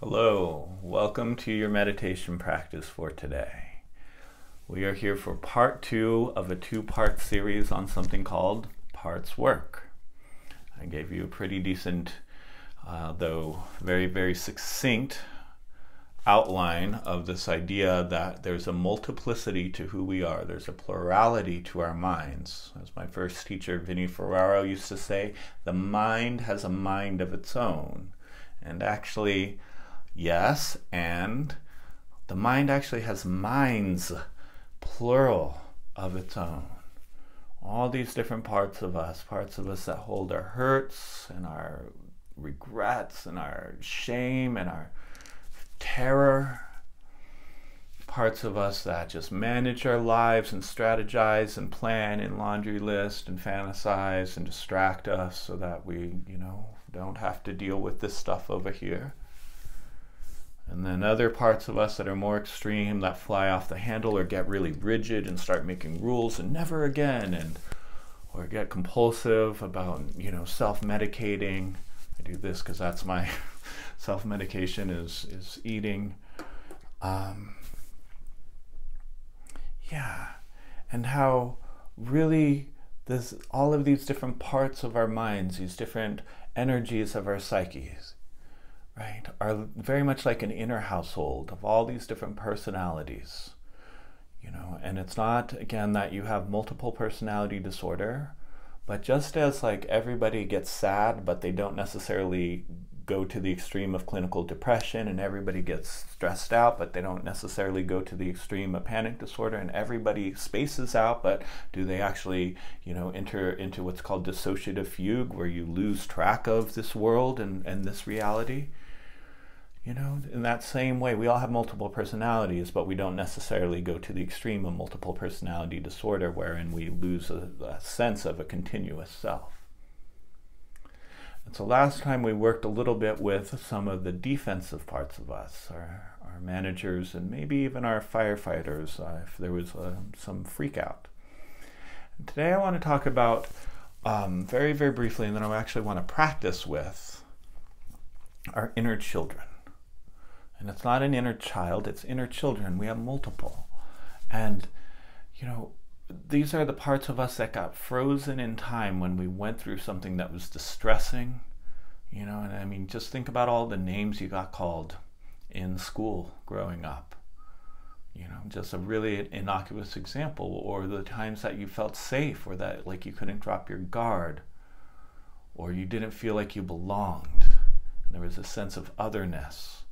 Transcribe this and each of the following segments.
Hello, welcome to your meditation practice for today. We are here for part 2 of a 2-part series on something called parts work. I gave you a pretty decent, though very succinct outline of this idea that there's a multiplicity to who we are. There's a plurality to our minds. As my first teacher, Vinnie Ferraro, used to say, the mind has a mind of its own. And actually, yes, and the mind actually has minds, plural, of its own. All these different parts of us that hold our hurts and our regrets and our shame and our terror, parts of us that just manage our lives and strategize and plan and laundry list and fantasize and distract us so that we, don't have to deal with this stuff over here. And then other parts of us that are more extreme, that fly off the handle or get really rigid and start making rules and never again, or get compulsive about, self-medicating. I do this because that's my self-medication is eating. And how really all of these different parts of our minds, these different energies of our psyches, right, are very much like an inner household of all these different personalities, and it's not, again, that you have multiple personality disorder, but just as like everybody gets sad, but they don't necessarily go to the extreme of clinical depression, and everybody gets stressed out, but they don't necessarily go to the extreme of panic disorder, and everybody spaces out, but do they actually, enter into what's called dissociative fugue, where you lose track of this world and this reality? In that same way, we all have multiple personalities, but we don't necessarily go to the extreme of multiple personality disorder, wherein we lose a sense of a continuous self. And so last time we worked a little bit with some of the defensive parts of us, our managers, and maybe even our firefighters, if there was some freak out. And today I want to talk about, very briefly, and then I actually want to practice with our inner children. And it's not an inner child, it's inner children. We have multiple. And, these are the parts of us that got frozen in time when we went through something that was distressing. And I mean, just think about all the names you got called in school growing up. Just a really innocuous example. Or the times that you felt safe, or that like you couldn't drop your guard, or you didn't feel like you belonged. And there was a sense of otherness.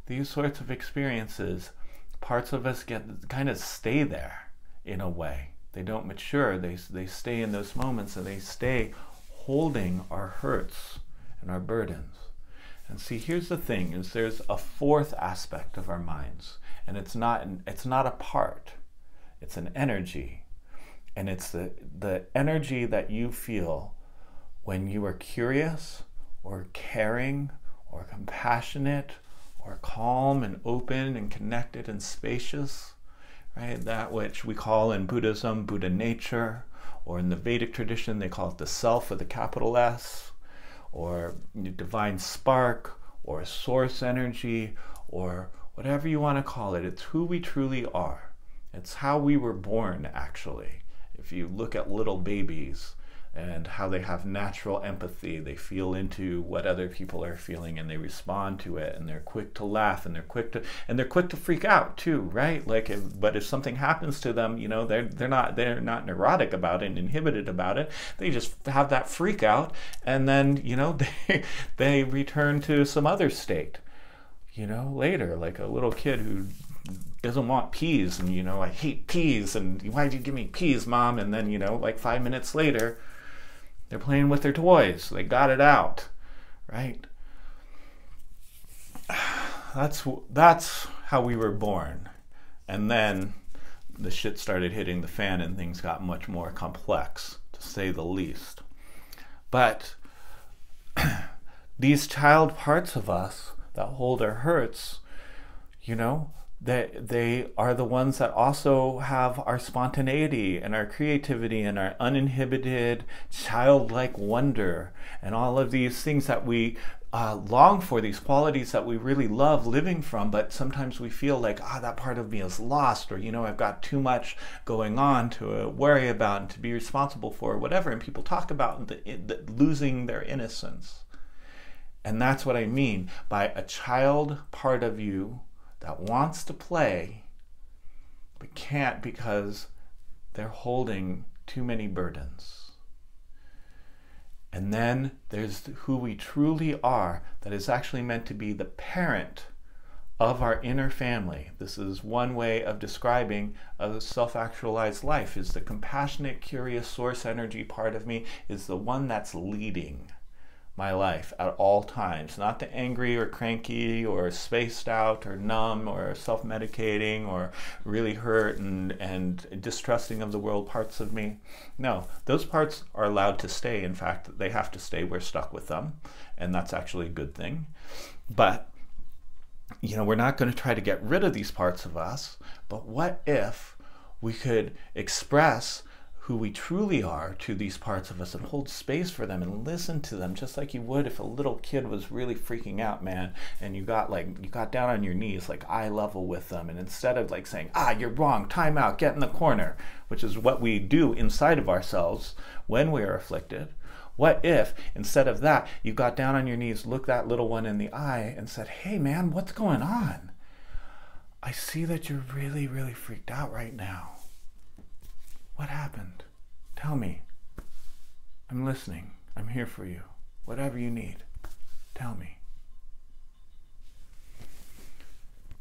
These sorts of experiences, parts of us kind of stay there in a way. They don't mature. They stay in those moments, and they stay holding our hurts and our burdens. And see, here's the thing, is there's a fourth aspect of our minds, and it's not a part. It's an energy. And it's the energy that you feel when you are curious or caring or compassionate or calm and open and connected and spacious, right? That which we call in Buddhism, Buddha nature, or in the Vedic tradition, they call it the self with a capital S, or divine spark, or source energy, or whatever you want to call it. It's who we truly are. It's how we were born, actually. If you look at little babies and how they have natural empathy, they feel into what other people are feeling, and they respond to it, and they're quick to laugh, and they're quick to freak out too, right? But if something happens to them, they're not neurotic about it and inhibited about it. They just have that freak out, and then they return to some other state, later, like a little kid who doesn't want peas, and I hate peas, and why'd you give me peas, Mom? And then like 5 minutes later, they're playing with their toys. They got it out, right? That's how we were born. And then the shit started hitting the fan, and things got much more complex, to say the least. But these child parts of us that hold our hurts, they are the ones that also have our spontaneity and our creativity and our uninhibited childlike wonder and all of these things that we long for, these qualities that we really love living from, but sometimes we feel like, that part of me is lost, or, I've got too much going on to worry about and to be responsible for, or whatever. And people talk about losing their innocence. And that's what I mean by a child part of you that wants to play, but can't because they're holding too many burdens. And then there's who we truly are, that is actually meant to be the parent of our inner family. This is one way of describing a self-actualized life, is the compassionate, curious source energy part of me is the one that's leading my life at all times, not the angry or cranky or spaced out or numb or self-medicating or really hurt and distrusting of the world parts of me. No, those parts are allowed to stay. In fact, they have to stay. We're stuck with them, and that's actually a good thing. But we're not going to try to get rid of these parts of us, but what if we could express who we truly are to these parts of us and hold space for them and listen to them, just like you would if a little kid was really freaking out, man, and you got down on your knees, like eye level with them, and instead of like saying, you're wrong, time out, get in the corner, which is what we do inside of ourselves when we are afflicted. What if instead of that, you got down on your knees, looked that little one in the eye and said, hey man, what's going on? I see that you're really, really freaked out right now. What happened? Tell me. I'm listening. I'm here for you. Whatever you need, tell me.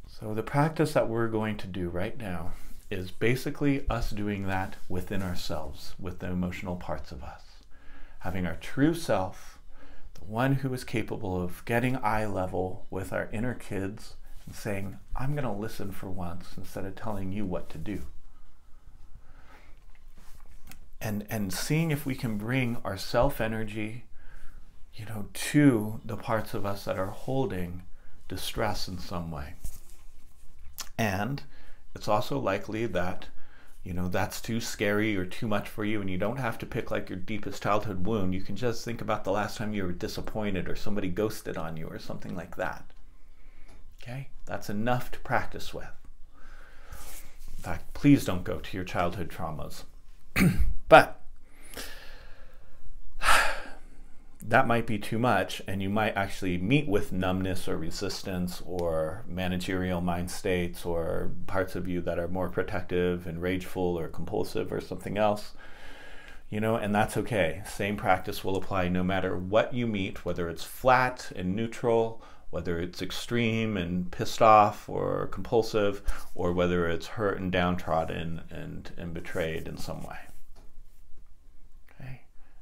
So the practice that we're going to do right now is basically us doing that within ourselves, with the emotional parts of us. Having our true self, the one who is capable of getting eye level with our inner kids and saying, I'm going to listen for once instead of telling you what to do. And seeing if we can bring our self-energy, to the parts of us that are holding distress in some way. And it's also likely that, that's too scary or too much for you, and you don't have to pick like your deepest childhood wound. You can just think about the last time you were disappointed or somebody ghosted on you or something like that. Okay? That's enough to practice with. In fact, please don't go to your childhood traumas. But that might be too much, and you might actually meet with numbness or resistance or managerial mind states or parts of you that are more protective and rageful or compulsive or something else, and that's okay. Same practice will apply no matter what you meet, whether it's flat and neutral, whether it's extreme and pissed off or compulsive, or whether it's hurt and downtrodden and betrayed in some way.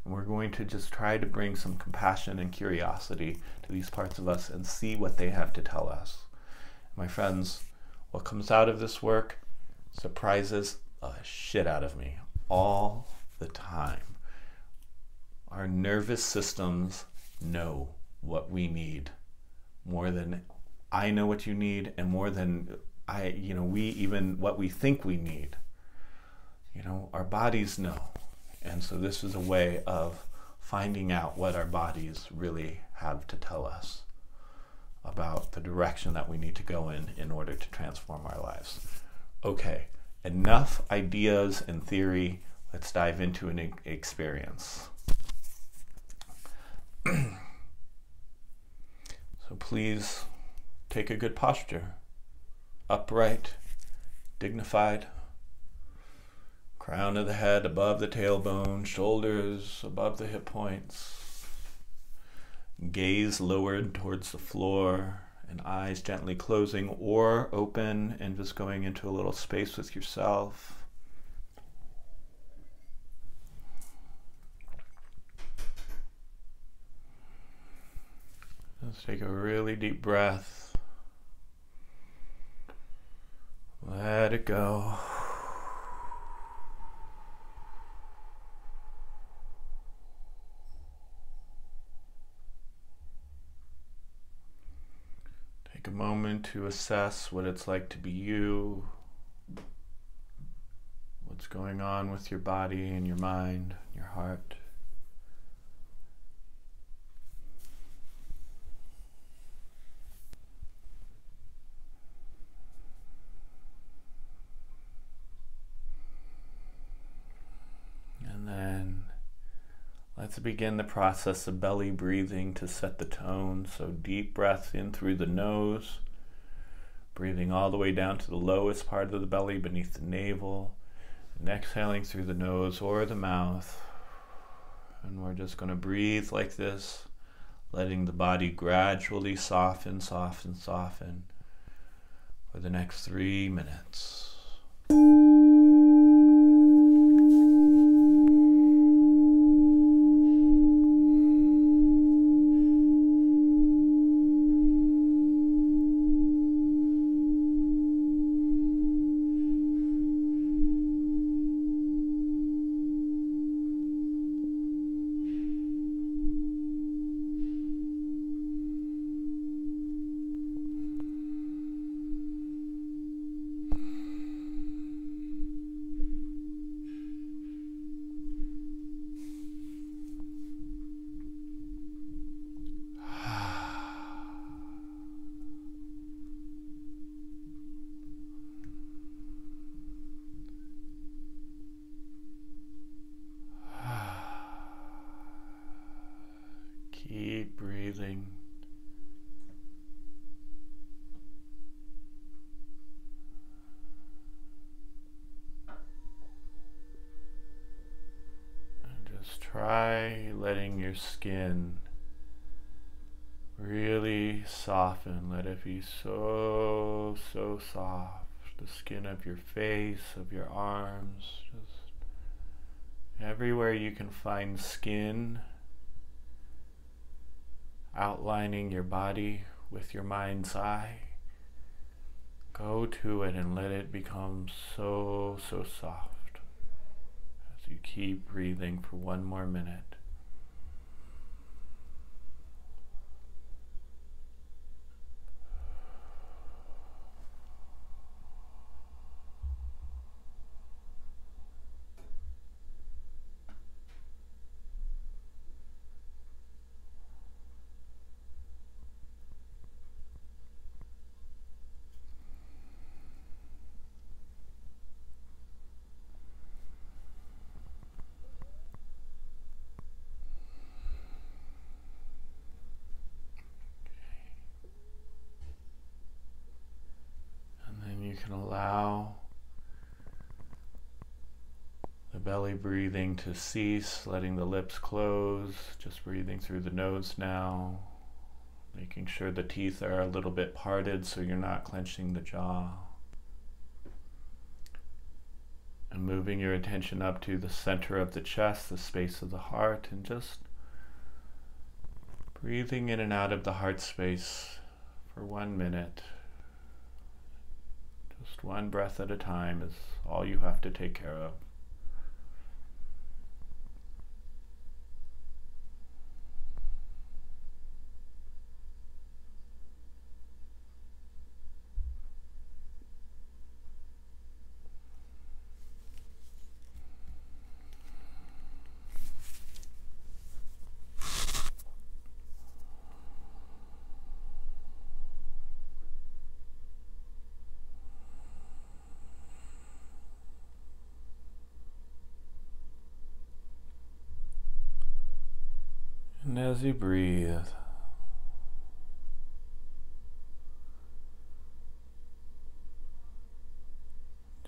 And we're going to just try to bring some compassion and curiosity to these parts of us and see what they have to tell us. My friends, what comes out of this work surprises the shit out of me all the time. Our nervous systems know what we need more than I know what you need, and more than what we think we need. Our bodies know. And so this is a way of finding out what our bodies really have to tell us about the direction that we need to go in order to transform our lives. Okay, enough ideas and theory. Let's dive into an experience. So please take a good posture, upright, dignified. Crown of the head above the tailbone, shoulders above the hip points, gaze lowered towards the floor, and eyes gently closing or open and just going into a little space with yourself. Let's take a really deep breath. Let it go. Take a moment to assess what it's like to be you, what's going on with your body and your mind, your heart. Let's begin the process of belly breathing to set the tone. So deep breath in through the nose, breathing all the way down to the lowest part of the belly beneath the navel, and exhaling through the nose or the mouth. And we're just going to breathe like this, letting the body gradually soften, soften, soften for the next 3 minutes. Keep breathing. And just try letting your skin really soften. Let it be so, so soft. The skin of your face, of your arms, just everywhere you can find skin outlining your body with your mind's eye. Go to it and let it become so, so soft as you keep breathing for 1 more minute. You can allow the belly breathing to cease, letting the lips close, just breathing through the nose now, making sure the teeth are a little bit parted so you're not clenching the jaw. And moving your attention up to the center of the chest, the space of the heart, and just breathing in and out of the heart space for 1 minute. Just 1 breath at a time is all you have to take care of. And as you breathe,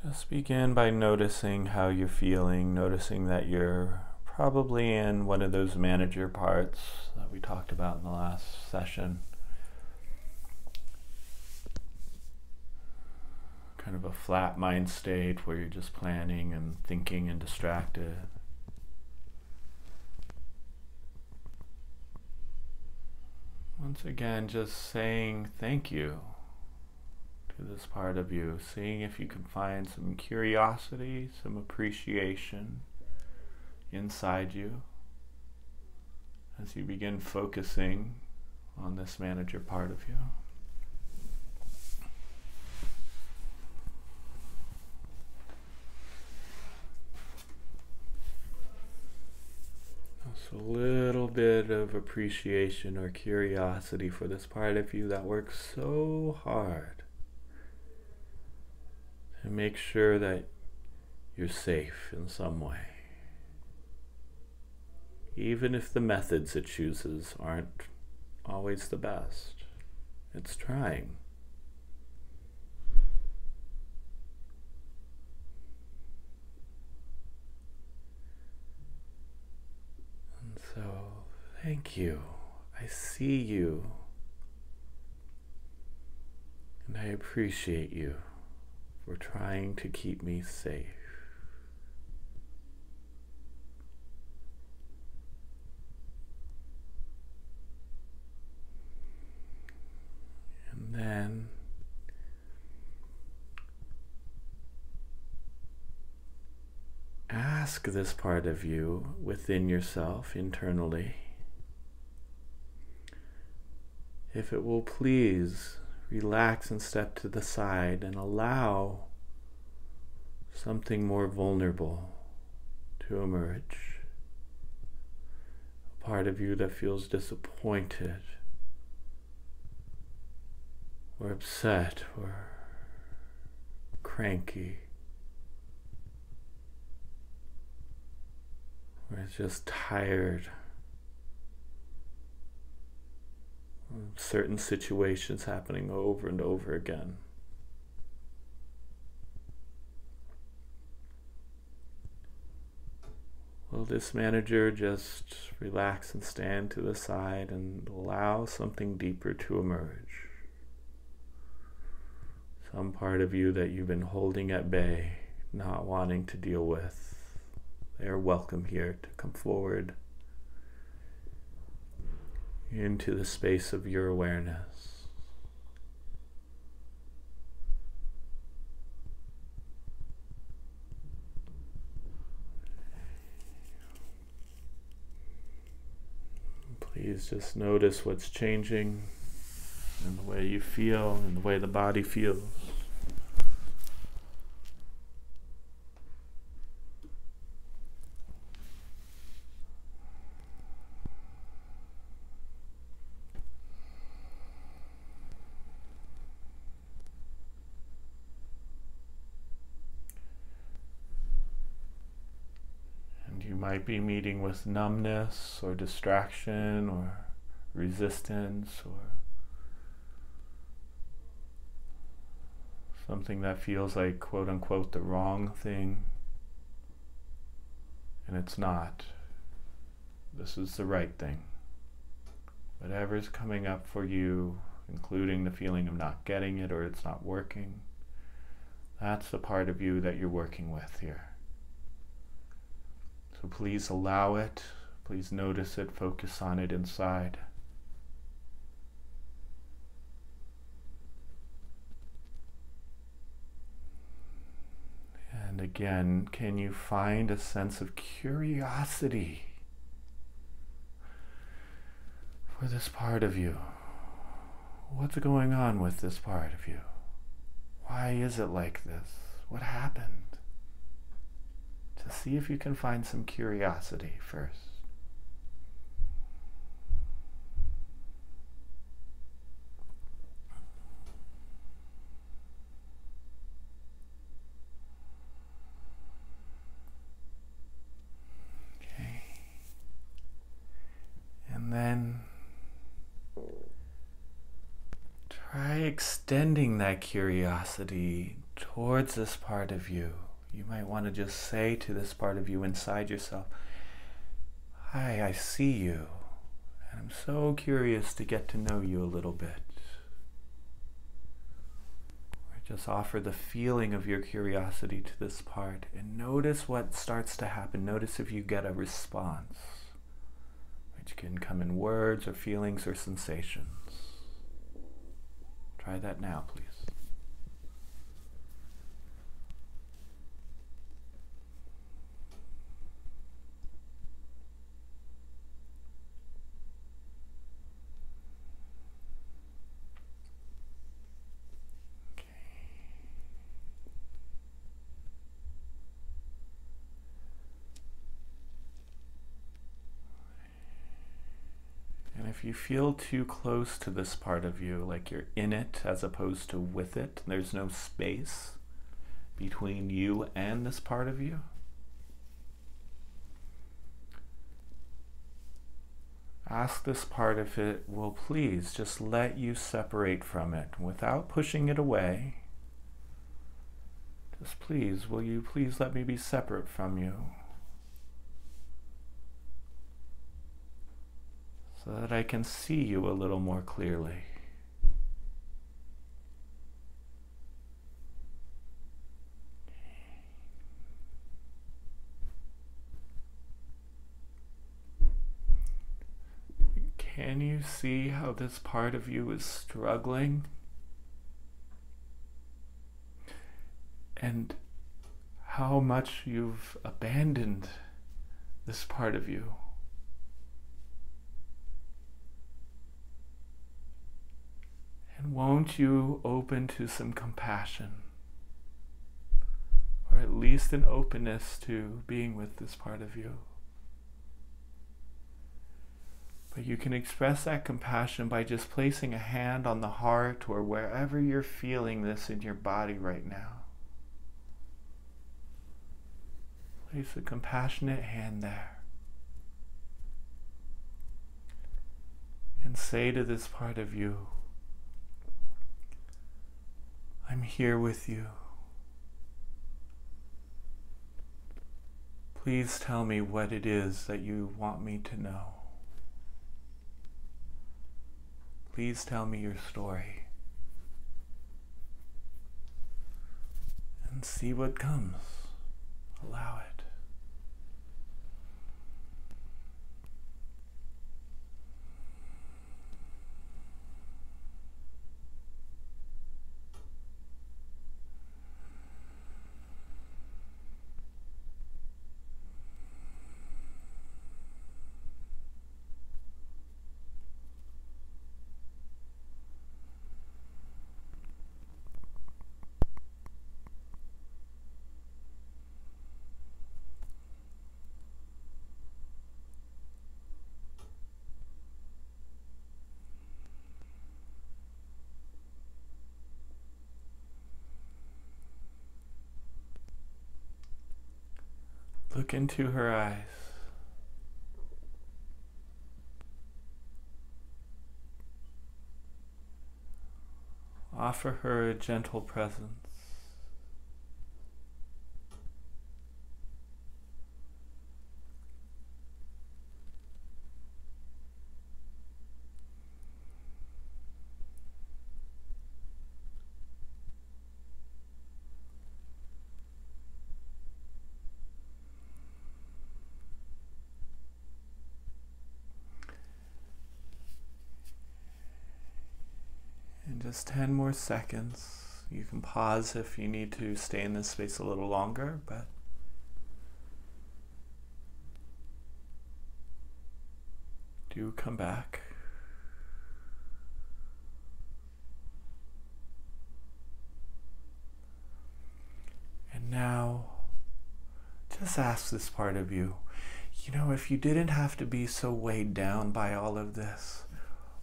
just begin by noticing how you're feeling, noticing that you're probably in one of those manager parts that we talked about in the last session. Kind of a flat mind state where you're just planning and thinking and distracted. Once again, just saying thank you to this part of you, seeing if you can find some curiosity, some appreciation inside you as you begin focusing on this manager part of you. A little bit of appreciation or curiosity for this part of you that works so hard to make sure that you're safe in some way. even if the methods it chooses aren't always the best. It's trying. And so, thank you. I see you. And I appreciate you for trying to keep me safe. And then ask this part of you within yourself internally if it will please relax and step to the side and allow something more vulnerable to emerge. A part of you that feels disappointed or upset or cranky, or is just tired of certain situations happening over and over again. Will this manager just relax and stand to the side and allow something deeper to emerge? Some part of you that you've been holding at bay, not wanting to deal with. They are welcome here to come forward into the space of your awareness. Please just notice what's changing in the way you feel, in the way the body feels. You might be meeting with numbness or distraction or resistance or something that feels like quote unquote the wrong thing, and it's not. This is the right thing. Whatever's coming up for you, including the feeling of not getting it or it's not working, that's the part of you that you're working with here. So please allow it, please notice it, focus on it inside. And again, can you find a sense of curiosity for this part of you? What's going on with this part of you? Why is it like this? What happened? To see if you can find some curiosity first. Okay. And then try extending that curiosity towards this part of you. You might want to just say to this part of you inside yourself, "Hi, I see you, and I'm so curious to get to know you a little bit." Or just offer the feeling of your curiosity to this part and notice what starts to happen. Notice if you get a response, which can come in words or feelings or sensations. Try that now, please. If you feel too close to this part of you, like you're in it as opposed to with it, there's no space between you and this part of you, ask this part if it will please just let you separate from it without pushing it away. Just please, will you please let me be separate from you, so that I can see you a little more clearly. Can you see how this part of you is struggling? And how much you've abandoned this part of you? And won't you open to some compassion? Or at least an openness to being with this part of you? But you can express that compassion by just placing a hand on the heart or wherever you're feeling this in your body right now. Place a compassionate hand there. And say to this part of you, I'm here with you. Please tell me what it is that you want me to know. Please tell me your story. And see what comes. Allow it. Look into her eyes. Offer her a gentle presence. Just 10 more seconds. You can pause if you need to stay in this space a little longer, but do come back. And now, just ask this part of you, if you didn't have to be so weighed down by all of this,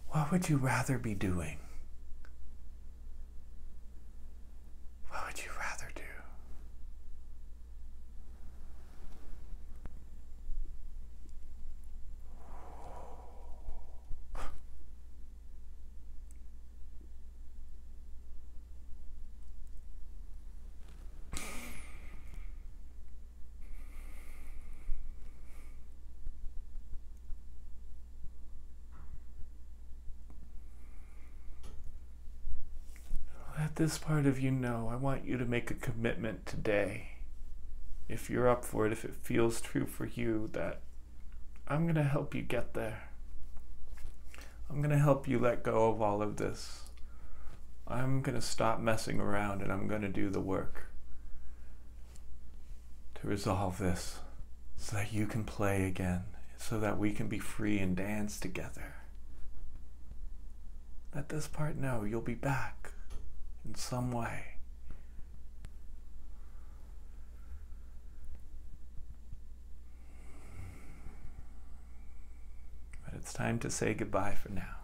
what would you rather be doing? What would you rather do? Let this part of you know, I want you to make a commitment today, if you're up for it, if it feels true for you, that I'm going to help you get there. I'm going to help you let go of all of this. I'm going to stop messing around and I'm going to do the work to resolve this so that you can play again, so that we can be free and dance together. Let this part know you'll be back in some way. But it's time to say goodbye for now.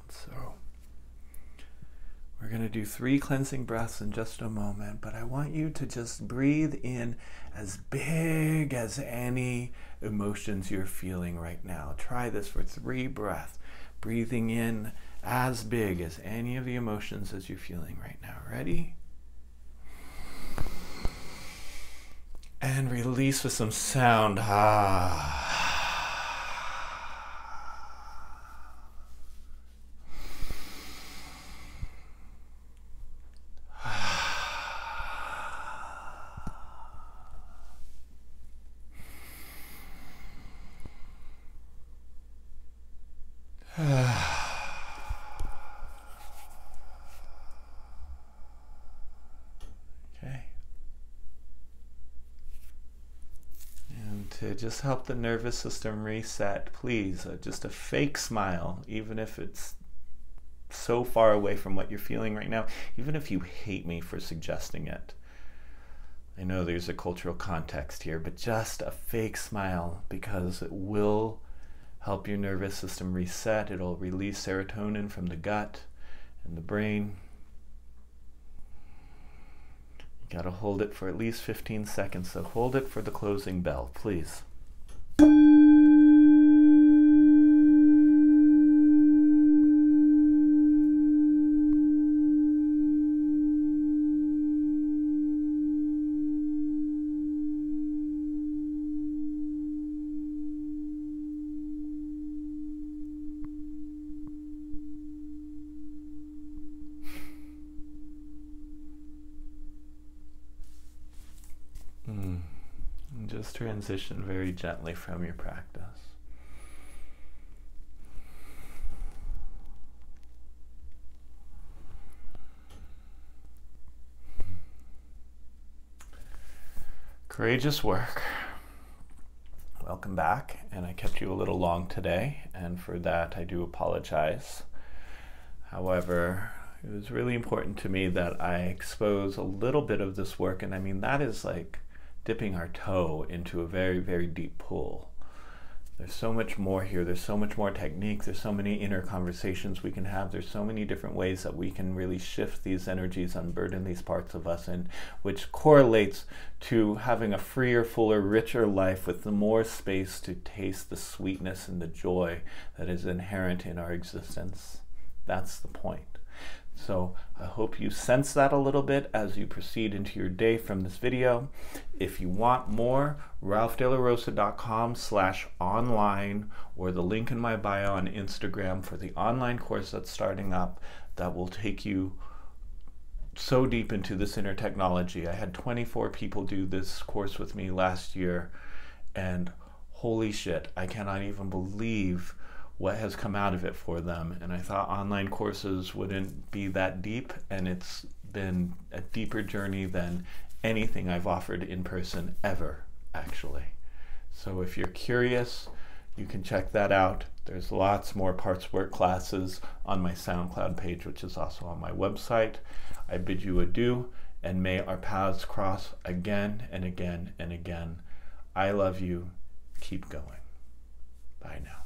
So we're going to do 3 cleansing breaths in just a moment, but I want you to just breathe in as big as any emotions you're feeling right now. Try this for 3 breaths. Breathing in as big as any of the emotions as you're feeling right now. Ready? And release with some sound. Ah. Okay. And to just help the nervous system reset, please, just a fake smile, even if it's so far away from what you're feeling right now, even if you hate me for suggesting it. I know there's a cultural context here, but just a fake smile, because it will help your nervous system reset. It'll release serotonin from the gut and the brain. You gotta hold it for at least 15 seconds, so hold it for the closing bell, please. And just transition very gently from your practice. Courageous work. Welcome back, and I kept you a little long today, and for that I do apologize. However, it was really important to me that I expose a little bit of this work, and I mean, that is like dipping our toe into a very, very deep pool. There's so much more here. There's so much more technique. There's so many inner conversations we can have. There's so many different ways that we can really shift these energies, unburden these parts of us, and which correlates to having a freer, fuller, richer life with the more space to taste the sweetness and the joy that is inherent in our existence. That's the point. So I hope you sense that a little bit as you proceed into your day from this video. If you want more, ralphdelarosa.com/online, or the link in my bio on Instagram for the online course that's starting up that will take you so deep into this inner technology. I had 24 people do this course with me last year, and holy shit, I cannot even believe what has come out of it for them. And I thought online courses wouldn't be that deep, and it's been a deeper journey than anything I've offered in person ever, actually. So if you're curious, you can check that out. There's lots more parts work classes on my SoundCloud page, which is also on my website. I bid you adieu, and may our paths cross again and again and again. I love you. Keep going. Bye now.